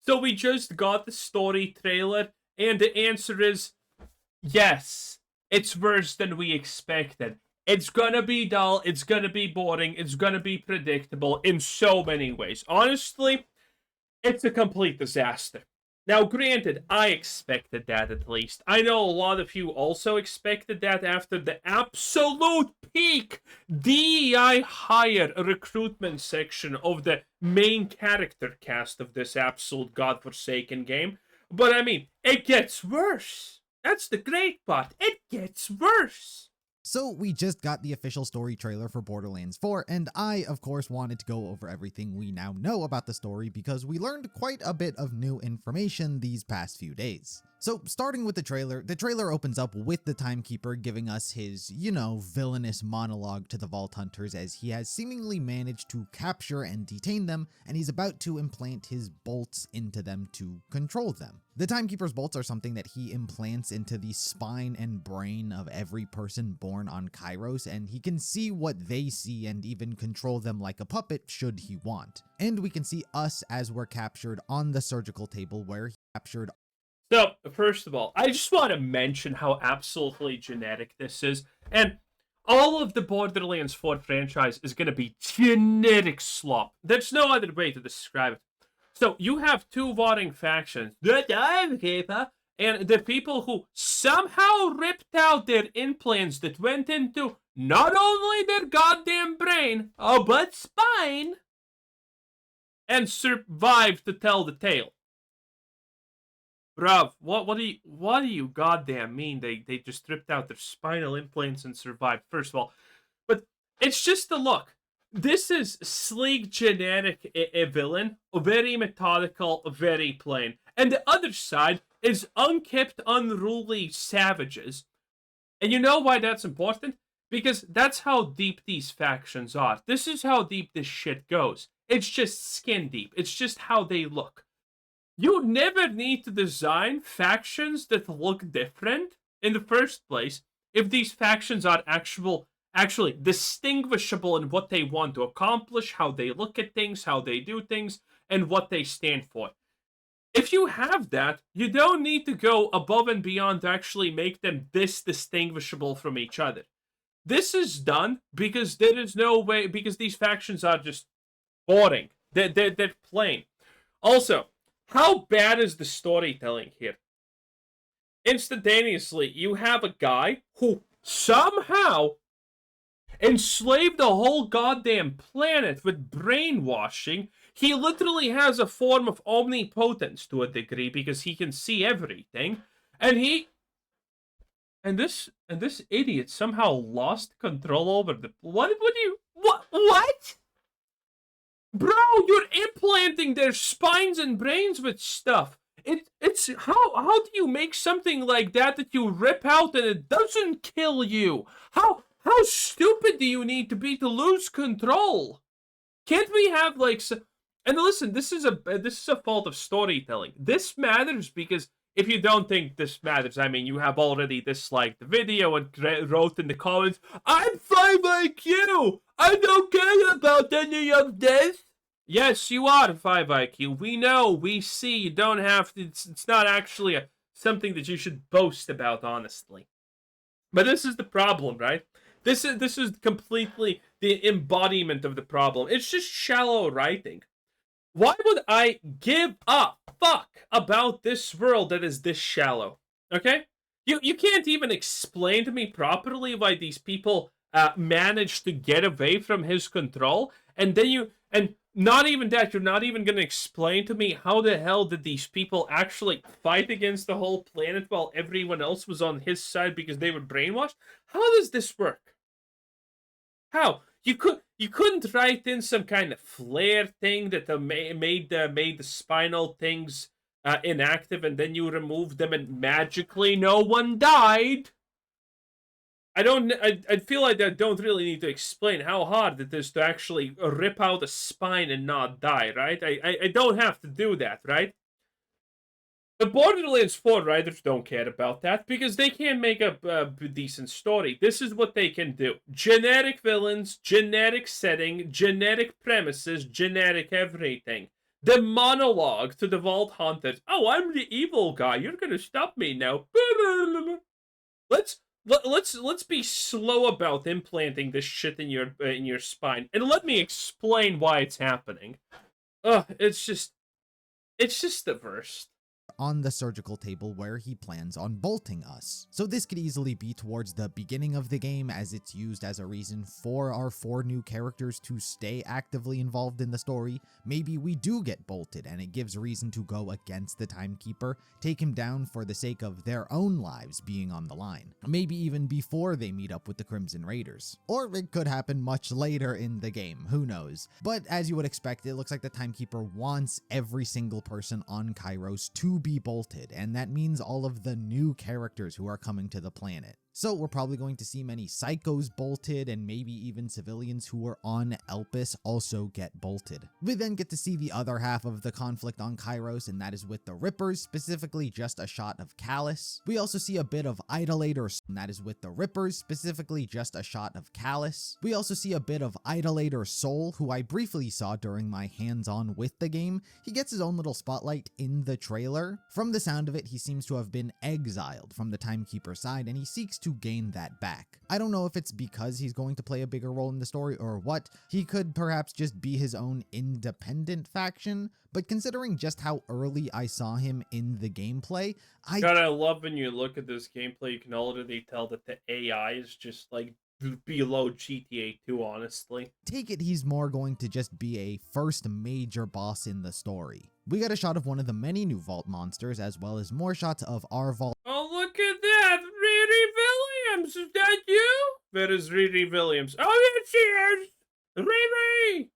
So we just got the story trailer, and the answer is yes. It's worse than we expected. It's gonna be dull, it's gonna be boring, it's gonna be predictable in so many ways. Honestly, it's a complete disaster. Now, granted, I expected that at least. I know a lot of you also expected that after the absolute peak DEI hire recruitment section of the main character cast of this absolute godforsaken game. But I mean, it gets worse. That's the great part. It gets worse. So we just got the official story trailer for Borderlands 4, and I, of course, wanted to go over everything we now know about the story because we learned quite a bit of new information these past few days. So starting with the trailer opens up with the Timekeeper giving us his, villainous monologue to the Vault Hunters as he has seemingly managed to capture and detain them, and he's about to implant his bolts into them to control them. The Timekeeper's bolts are something that he implants into the spine and brain of every person born on Kairos, and he can see what they see and even control them like a puppet should he want. And we can see us as we're captured on the surgical table where he captured. So, first of all, I just want to mention how absolutely genetic this is. And all of the Borderlands 4 franchise is going to be genetic slop. There's no other way to describe it. So, you have two warring factions, the Timekeeper and the people who somehow ripped out their implants that went into not only their goddamn brain, but spine, and survived to tell the tale. Bruv, what do you goddamn mean they just ripped out their spinal implants and survived, first of all? But it's just the look. This is sleek, genetic a villain, very methodical, very plain. And the other side is unkept, unruly savages. And you know why that's important? Because that's how deep these factions are. This is how deep this shit goes. It's just skin deep. It's just how they look. You never need to design factions that look different in the first place if these factions are actually distinguishable in what they want to accomplish, how they look at things, how they do things, and what they stand for. If you have that, you don't need to go above and beyond to actually make them this distinguishable from each other. This is done because there is no way, because these factions are just boring. They're plain. Also, how bad is the storytelling here? Instantaneously, you have a guy who somehow enslaved the whole goddamn planet with brainwashing. He literally has a form of omnipotence to a degree because he can see everything. And this idiot somehow lost control over the what? Bro, you're implanting their spines and brains with stuff. It's how do you make something like that you rip out and it doesn't kill you? How stupid do you need to be to lose control? Can't we have and listen, this is a fault of storytelling. This matters because if you don't think this matters, I mean, you have already disliked the video and wrote in the comments, I'm 5 IQ! I don't care about any of this! Yes, you are 5 IQ. We know, we see, you don't have to, it's not actually something that you should boast about, honestly. But this is the problem, right? This is completely the embodiment of the problem. It's just shallow writing. Why would I give a fuck about this world that is this shallow? Okay? You can't even explain to me properly why these people managed to get away from his control, and not even that, you're not even going to explain to me how the hell did these people actually fight against the whole planet while everyone else was on his side because they were brainwashed? How does this work? How? You couldn't write in some kind of flare thing that made the spinal things inactive, and then you removed them and magically no one died? I feel like I don't really need to explain how hard it is to actually rip out a spine and not die, right? I don't have to do that, right? The Borderlands 4 writers don't care about that because they can't make a decent story. This is what they can do. Generic villains, generic setting, generic premises, generic everything. The monologue to the Vault Hunters. Oh, I'm the evil guy. You're gonna stop me now. Let's be slow about implanting this shit in your spine, and let me explain why it's happening. Ugh, it's just the worst. On the surgical table where he plans on bolting us. So this could easily be towards the beginning of the game, as it's used as a reason for our 4 new characters to stay actively involved in the story. Maybe we do get bolted and it gives reason to go against the Timekeeper, take him down for the sake of their own lives being on the line. Maybe even before they meet up with the Crimson Raiders. Or it could happen much later in the game, who knows. But as you would expect, it looks like the Timekeeper wants every single person on Kairos to be bolted, and that means all of the new characters who are coming to the planet. So we're probably going to see many psychos bolted, and maybe even civilians who were on Elpis also get bolted. We then get to see the other half of the conflict on Kairos, and that is with the Rippers, specifically just a shot of Callus. We also see a bit of Idolator, and that is with the Rippers, specifically just a shot of Callus. We also see a bit of Idolator Soul, who I briefly saw during my hands-on with the game. He gets his own little spotlight in the trailer. From the sound of it, he seems to have been exiled from the Timekeeper side, and he seeks to gain that back. I don't know if it's because he's going to play a bigger role in the story or what. He could perhaps just be his own independent faction, but considering just how early I saw him in the gameplay, God, I love when you look at this gameplay, you can already tell that the AI is just like below GTA 2, honestly. Take it he's more going to just be a first major boss in the story. We got a shot of one of the many new Vault monsters, as well as more shots of our Vault. Oh, look at that! Riri Williams! Is that you? That is Riri Williams. Oh, there she is! Riri!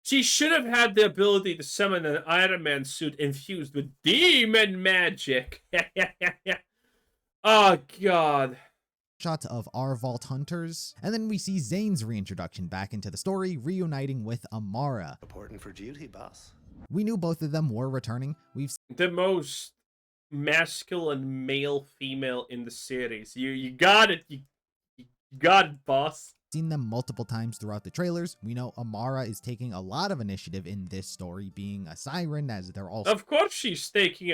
She should have had the ability to summon an Iron Man suit infused with demon magic. Oh, God. Shots of our Vault Hunters, and then we see Zane's reintroduction back into the story, reuniting with Amara. Reporting for duty, boss. We knew both of them were returning. We've the most masculine male female in the series. You got it. You got it, boss. Seen them multiple times throughout the trailers. We know Amara is taking a lot of initiative in this story, being a siren, as they're all. Of course she's taking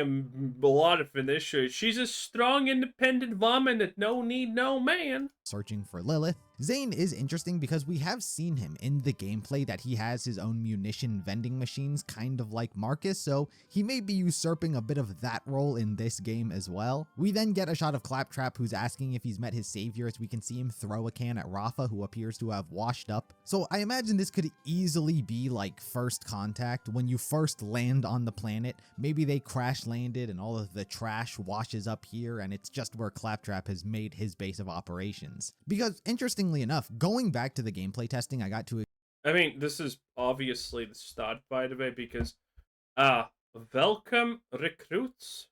a lot of initiative. She's a strong, independent woman that no need no man. Searching for Lilith. Zane is interesting because we have seen him in the gameplay that he has his own munition vending machines, kind of like Marcus, so he may be usurping a bit of that role in this game as well. We then get a shot of Claptrap, who's asking if he's met his savior, as we can see him throw a can at Rafa, who appears to have washed up. So I imagine this could easily be like First Contact. When you first land on the planet, maybe they crash landed and all of the trash washes up here, and it's just where Claptrap has made his base of operations. Because interestingly enough, going back to the gameplay testing, I mean, this is obviously the start, by the way, because welcome recruits.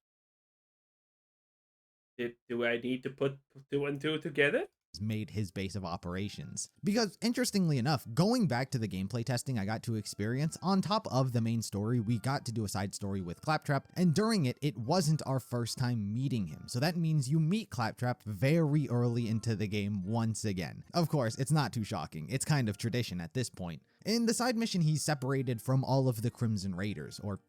Do I need to put 2 and 2 together? Made his base of operations. Because interestingly enough, going back to the gameplay testing I got to experience, on top of the main story, we got to do a side story with Claptrap, and during it, it wasn't our first time meeting him. So that means you meet Claptrap very early into the game once again. Of course, it's not too shocking. It's kind of tradition at this point. In the side mission, he's separated from all of the Crimson Raiders, or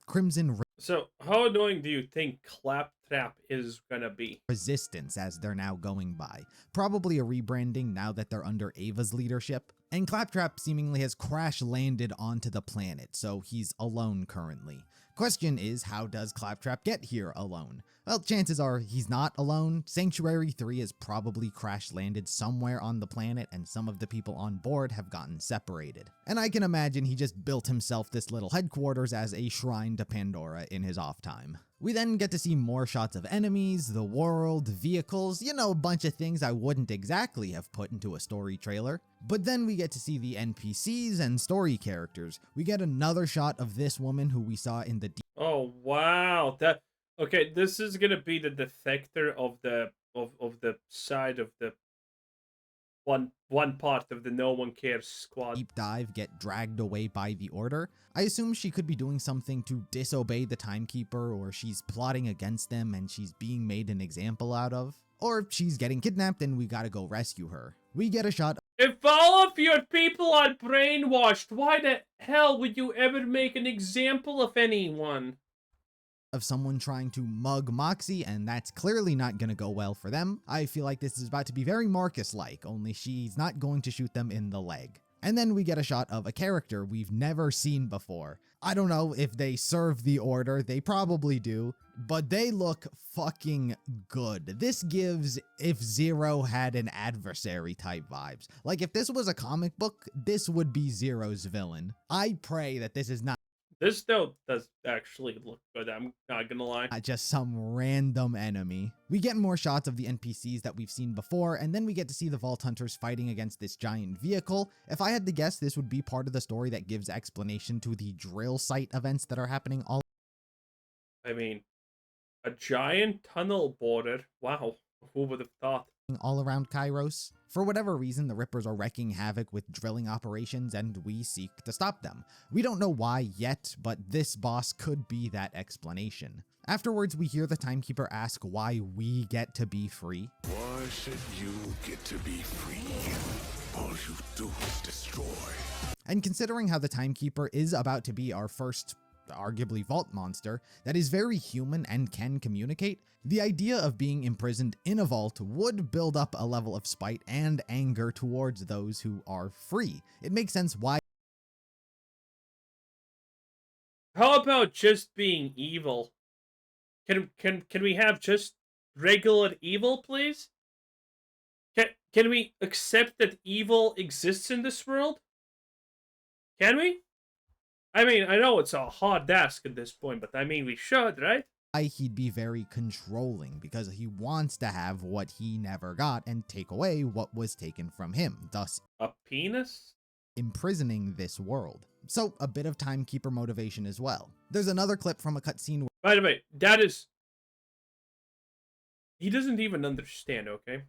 So, how annoying do you think Claptrap is gonna be? Resistance, as they're now going by. Probably a rebranding now that they're under Ava's leadership. And Claptrap seemingly has crash landed onto the planet, so he's alone currently. Question is, how does Claptrap get here alone? Well, chances are he's not alone. Sanctuary 3 has probably crash landed somewhere on the planet, and some of the people on board have gotten separated. And I can imagine he just built himself this little headquarters as a shrine to Pandora in his off time. We then get to see more shots of enemies, the world, vehicles, you know, a bunch of things I wouldn't exactly have put into a story trailer. But then we get to see the NPCs and story characters. We get another shot of this woman who we saw in the Oh wow, okay, this is gonna be the defector of the side of the one part of the No One Cares squad. Deep dive get dragged away by the Order. I assume she could be doing something to disobey the Timekeeper, or she's plotting against them and she's being made an example out of. Or she's getting kidnapped and we gotta go rescue her. We get a shot If all of your people are brainwashed, why the hell would you ever make an example of anyone? Of someone trying to mug Moxie, and that's clearly not gonna go well for them. I feel like this is about to be very Marcus-like, only she's not going to shoot them in the leg. And then we get a shot of a character we've never seen before. I don't know if they serve the order, they probably do, but they look fucking good. This gives if Zero had an adversary type vibes. Like if this was a comic book, this would be Zero's villain. I pray that this is not This though does actually look good, I'm not gonna lie. just some random enemy. We get more shots of the NPCs that we've seen before, and then we get to see the Vault Hunters fighting against this giant vehicle. If I had to guess, this would be part of the story that gives explanation to the drill site events that are happening I mean, a giant tunnel border. Wow, who would have thought? all around Kairos. For whatever reason, the Rippers are wreaking havoc with drilling operations, and we seek to stop them. We don't know why yet, but this boss could be that explanation. Afterwards, we hear the Timekeeper ask why we get to be free. Why should you get to be free? All you do is destroy. And considering how the Timekeeper is about to be our first arguably vault monster that is very human and can communicate, the idea of being imprisoned in a vault would build up a level of spite and anger towards those who are free. It makes sense why. How about just being evil? Can we have just regular evil, please? Can we accept that evil exists in this world? Can we? I mean, I know it's a hard ask at this point, but I mean, we should, right? He'd be very controlling because he wants to have what he never got and take away what was taken from him, thus A penis? imprisoning this world. So a bit of Timekeeper motivation as well. There's another clip from a cutscene where By the way, that is... He doesn't even understand, okay?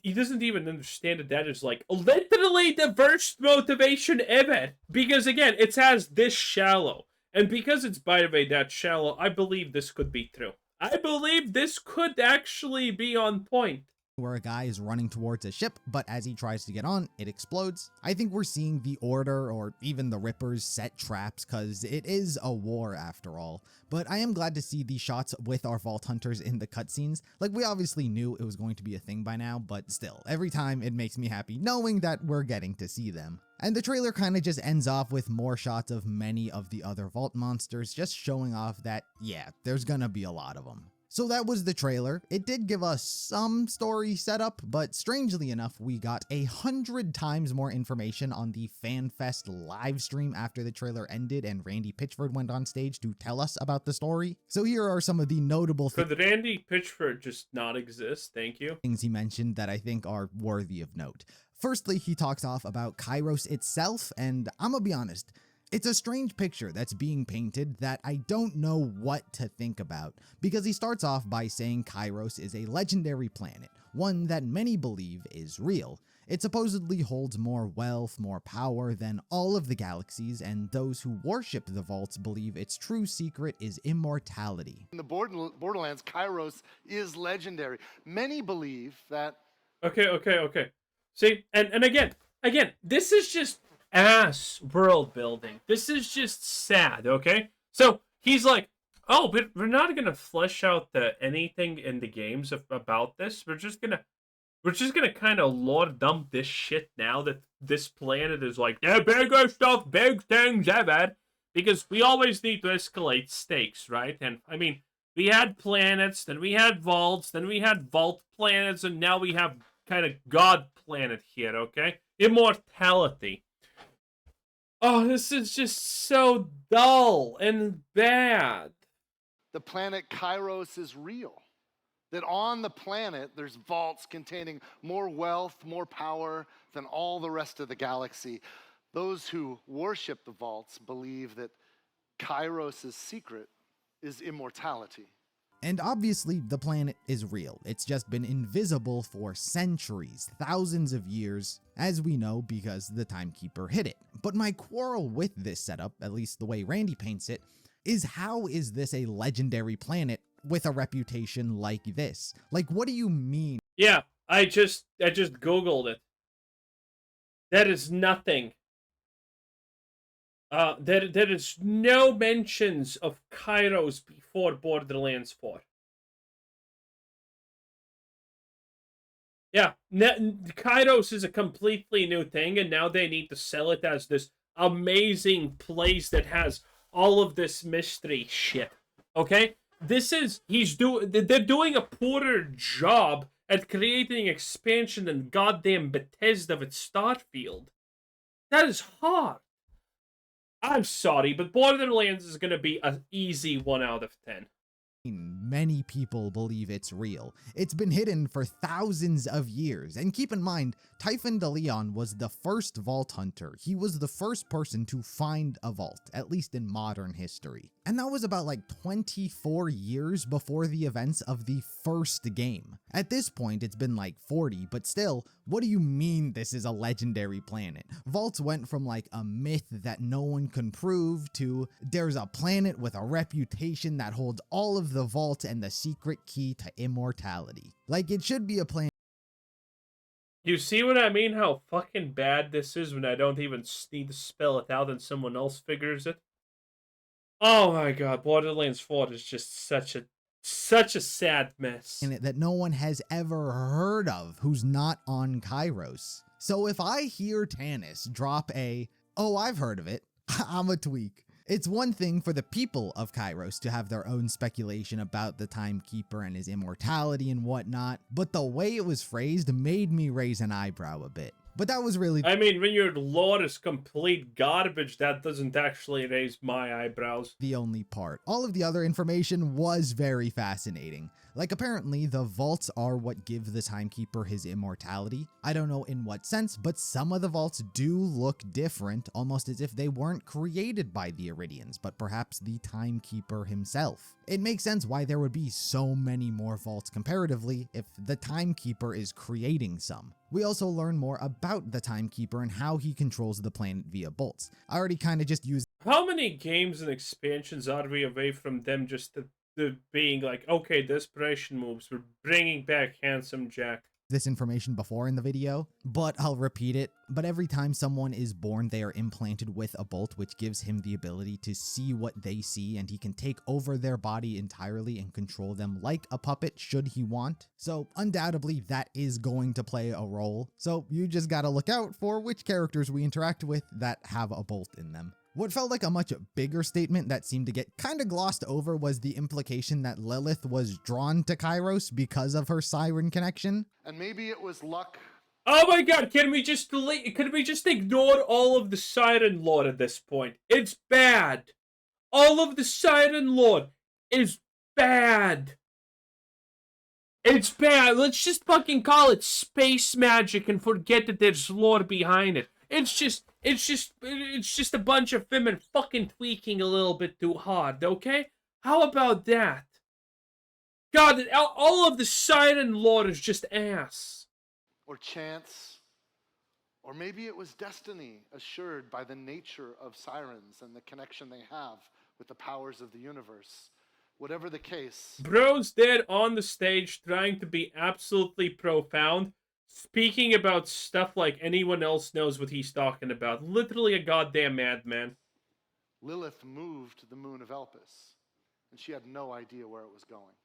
He doesn't even understand that that is, like, literally the worst motivation ever. Because, again, it's as this shallow. And because it's, by the way, that shallow, I believe this could be true. I believe this could actually be on point. where a guy is running towards a ship, but as he tries to get on, it explodes. I think we're seeing the Order or even the Rippers set traps because it is a war after all. But I am glad to see these shots with our Vault Hunters in the cutscenes. Like, we obviously knew it was going to be a thing by now, but still, every time it makes me happy knowing that we're getting to see them. And the trailer kind of just ends off with more shots of many of the other Vault monsters, just showing off that, yeah, there's gonna be a lot of them. So that was the trailer. It did give us some story setup, but strangely enough, we got 100 times more information on the FanFest live stream after the trailer ended and Randy Pitchford went on stage to tell us about the story. So here are some of the notable Could Randy Pitchford just not exist? Thank you. things he mentioned that I think are worthy of note. Firstly, he talks off about Kairos itself, and I'm gonna be honest, it's a strange picture that's being painted that I don't know what to think about, because he starts off by saying Kairos is a legendary planet, one that many believe is real. It supposedly holds more wealth, more power than all of the galaxies, and those who worship the vaults believe its true secret is immortality. In the Borderlands, Kairos is legendary. Many believe that... Okay. See, and again, this is just ass world building. This is just sad, okay? So he's like, oh, but we're not gonna flesh out anything in the games about this. We're just gonna kind of lore dump this shit now that this planet is like the biggest of big things ever. Because we always need to escalate stakes, right? And I mean, we had planets, then we had vaults, then we had vault planets, and now we have kind of god planet here, okay? Immortality. Oh, this is just so dull and bad. the planet Kairos is real. That on the planet, there's vaults containing more wealth, more power than all the rest of the galaxy. Those who worship the vaults believe that Kairos' secret is immortality. And obviously, the planet is real. It's just been invisible for centuries, thousands of years, as we know because the Timekeeper hid it. But my quarrel with this setup, at least the way Randy paints it, is how is this a legendary planet with a reputation like this? Like, what do you mean? Yeah, I just Googled it. There is nothing. There is no mentions of Kairos before Borderlands 4. Yeah, Kairos is a completely new thing, and now they need to sell it as this amazing place that has all of this mystery shit. Okay, they're doing a poorer job at creating expansion than goddamn Bethesda with Starfield. That is hard. I'm sorry, but Borderlands is gonna be an easy 1 out of 10. Many people believe it's real. It's been hidden for thousands of years, and keep in mind, Typhon de Leon was the first vault hunter. He was the first person to find a vault, at least in modern history. And that was about like 24 years before the events of the first game. At this point, it's been like 40, but still, what do you mean this is a legendary planet? Vaults went from like a myth that no one can prove to there's a planet with a reputation that holds all of the vaults and the secret key to immortality. Like, it should be a planet. You see what I mean? How fucking bad this is when I don't even need to spell it out and someone else figures it? Oh my god, Borderlands 4 is just such a sad mess. That no one has ever heard of who's not on Kairos. So if I hear Tannis drop oh, I've heard of it, I'm a tweak. It's one thing for the people of Kairos to have their own speculation about the Timekeeper and his immortality and whatnot, but the way it was phrased made me raise an eyebrow a bit. But that was really... I mean, when your lore is complete garbage, that doesn't actually raise my eyebrows. The only part. All of the other information was very fascinating. Like, apparently, the vaults are what give the Timekeeper his immortality. I don't know in what sense, but some of the vaults do look different, almost as if they weren't created by the Iridians, but perhaps the Timekeeper himself. It makes sense why there would be so many more vaults comparatively if the Timekeeper is creating some. We also learn more about the Timekeeper and how he controls the planet via bolts. I already kind of just used... How many games and expansions are we away from them just being like, okay, desperation moves, we're bringing back Handsome Jack? This information before in the video, but I'll repeat it. But every time someone is born, they are implanted with a bolt, which gives him the ability to see what they see, and he can take over their body entirely and control them like a puppet should he want. So undoubtedly that is going to play a role. So you just gotta look out for which characters we interact with that have a bolt in them. What felt like a much bigger statement that seemed to get kind of glossed over was the implication that Lilith was drawn to Kairos because of her siren connection. And maybe it was luck. Oh my god, can we just ignore all of the siren lore at this point? It's bad. All of the siren lore is bad. It's bad. Let's just fucking call it space magic and forget that there's lore behind it. It's just a bunch of women fucking tweaking a little bit too hard, okay? How about that? God, all of the siren lore is just ass. Or chance. Or maybe it was destiny assured by the nature of sirens and the connection they have with the powers of the universe. Whatever the case. Bro's there on the stage trying to be absolutely profound, speaking about stuff like anyone else knows what he's talking about. Literally a goddamn madman. Lilith moved to the moon of Elpis, and she had no idea where it was going.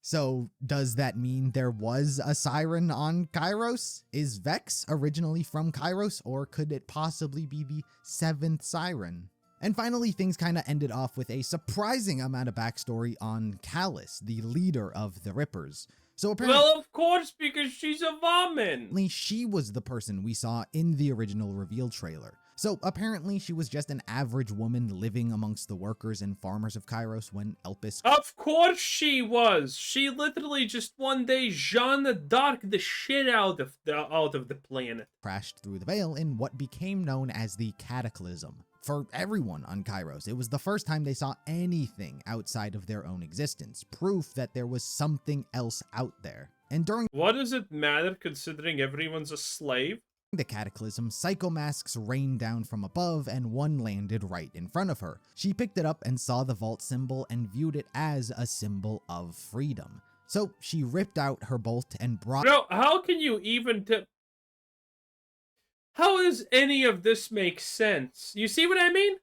So does that mean there was a siren on Kairos? Is Vex originally from Kairos, or could it possibly be the 7th siren? And finally, things kind of ended off with a surprising amount of backstory on Callus, the leader of the Rippers. So apparently, well, of course, because she's a woman. She was the person we saw in the original reveal trailer. So apparently she was just an average woman living amongst the workers and farmers of Kairos when Elpis... Of course she was. She literally just one day Jeanne d'Arc the shit out of the planet. Crashed through the veil in what became known as the Cataclysm. For everyone on Kairos, it was the first time they saw anything outside of their own existence, proof that there was something else out there. And during... What does it matter considering everyone's a slave? The Cataclysm, psychomasks rained down from above and one landed right in front of her. She picked it up and saw the vault symbol and viewed it as a symbol of freedom. So she ripped out her bolt and brought... Bro, how can you even... How does any of this make sense? You see what I mean?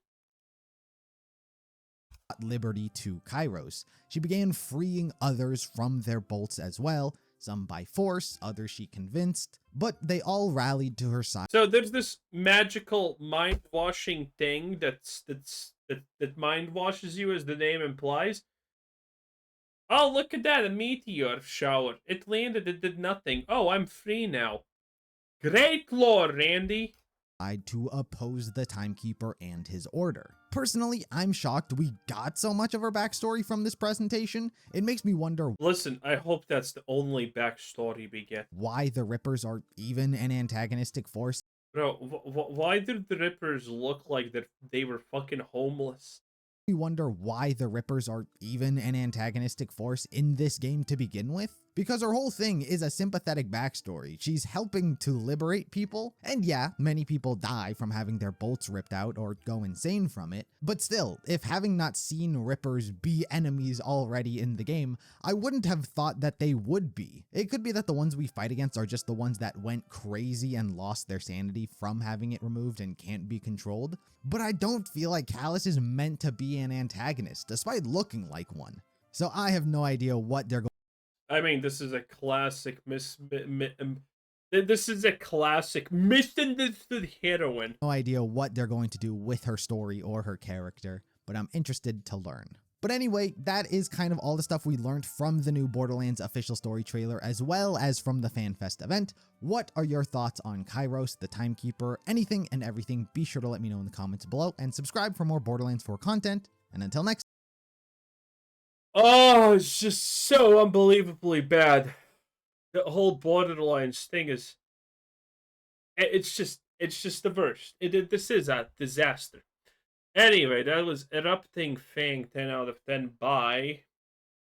Liberty to Kairos. She began freeing others from their bolts as well, some by force, others she convinced, but they all rallied to her side. So there's this magical mind washing thing that mind washes you, as the name implies. Oh, look at that, a meteor shower. It landed, it did nothing. Oh, I'm free now. Great lore, Randy. To oppose the Timekeeper and his order. Personally, I'm shocked we got so much of her backstory from this presentation. It makes me wonder Listen, I hope that's the only backstory we get. why the Rippers are even an antagonistic force. Bro, why did the Rippers look like they were fucking homeless? We wonder why the Rippers are even an antagonistic force in this game to begin with, because her whole thing is a sympathetic backstory. She's helping to liberate people, and yeah, many people die from having their bolts ripped out or go insane from it, but still, if having not seen Rippers be enemies already in the game, I wouldn't have thought that they would be. It could be that the ones we fight against are just the ones that went crazy and lost their sanity from having it removed and can't be controlled, but I don't feel like Callus is meant to be an antagonist, despite looking like one. So I have no idea what they're going. I mean, this is a classic this is a classic misunderstood heroine. No idea what they're going to do with her story or her character, but I'm interested to learn. But anyway, that is kind of all the stuff we learned from the new Borderlands official story trailer, as well as from the FanFest event. What are your thoughts on Kairos, the Timekeeper, anything and everything? Be sure to let me know in the comments below, and subscribe for more Borderlands 4 content. And until next time. Oh, it's just so unbelievably bad. The whole Borderlands thing is... It's just the worst. This is a disaster. Anyway, that was Erupting Fang 10 out of 10. Bye.